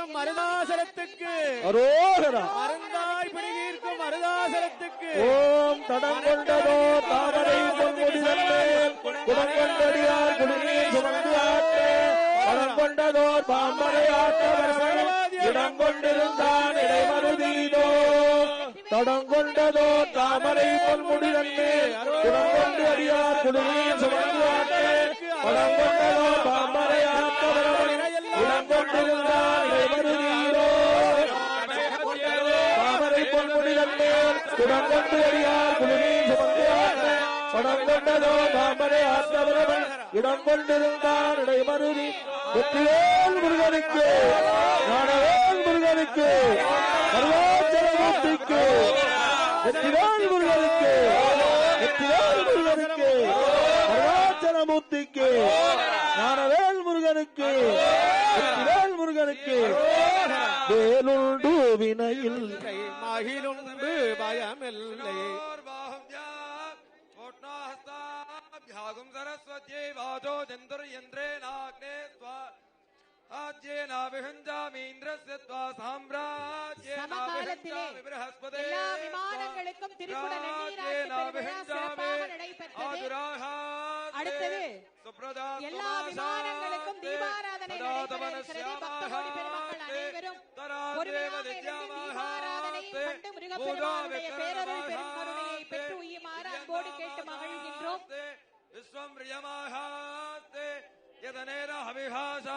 தீர்க்கும் மருதாசலத்துக்கு மருந்தாய் பிடிவீர்க்கும் மருதாசலத்துக்கு ஓம் தடங்கொண்டதோ தாமரை பொன்முடிதல்மேல் குடங்கொண்டடியார் குடிநீர் சுமந்து ஆற்றே படங்கொண்டதோ பாம்பரை ஆற்றவர்கள் இடங்கொண்டிருந்தான் இடைமருதீதோ தடங்கொண்டதோ தாமரை பொன்முடிதல்மேல் குடங்கொண்டு அடியார் குடிநீர் சுமந்து ஆற்றே படங்கொண்டதோ பாம்பரை ஆற்றவர்கள் இடங்கொண்டிருந்தான் இடைமருதீதோ தாமரை பொன்முடிதல்மேல் குடங்கொண்டு அடியார் குடிநீர் சுமந்து ஆற்றே படங்கொண்டதோ தாமரை ஆற்றவர்கள் இடம் கொண்டிருந்தான் இடைமருதி வெற்றிவேல் முருகனுக்கு ஞானவேல் முருகனுக்கு அருணாச்சலமூர்த்திக்கு வெற்றிவேல் முருகனுக்கு வெற்றிவேல் முருகனுக்கு அருணாச்சலமூர்த்திக்கு ஞானவேல் முருகனுக்கு வெற்றிவேல் முருகனுக்கு வேலுண்டு வினையில் மகிழுண்டு பயமில்லை ्यागुं सरस्वत्यै वाचो चन्द्रयन्त्रेणाग्ने स्वा आज्येनाभिहञ्जामीन्द्रस्य त्वा साम्राज्येनाभिहञ्जामि बृहस्पते எல்லா விமானங்களுக்கும் திருக்குட நன்னீராட்டு பெருவிழா சிறப்பாக நடைபெற்றது. அடுத்தது எல்லா விமானங்களுக்கும் தீபாராதனை நடைபெறுகிறது. பக்தகோடி பெருமக்கள் அனைவரும் பொறுமையாக தீபாராதனை கண்டு முருகப்பெருமானுடைய பேரருள் பெருங்கருணையை பெற்று உய்யுமாறு அன்போடு கேட்டு மகிழ்கின்றோம். விஸ்வம் ரியமாஹாஸ்தே யதனேன அபிஹாசா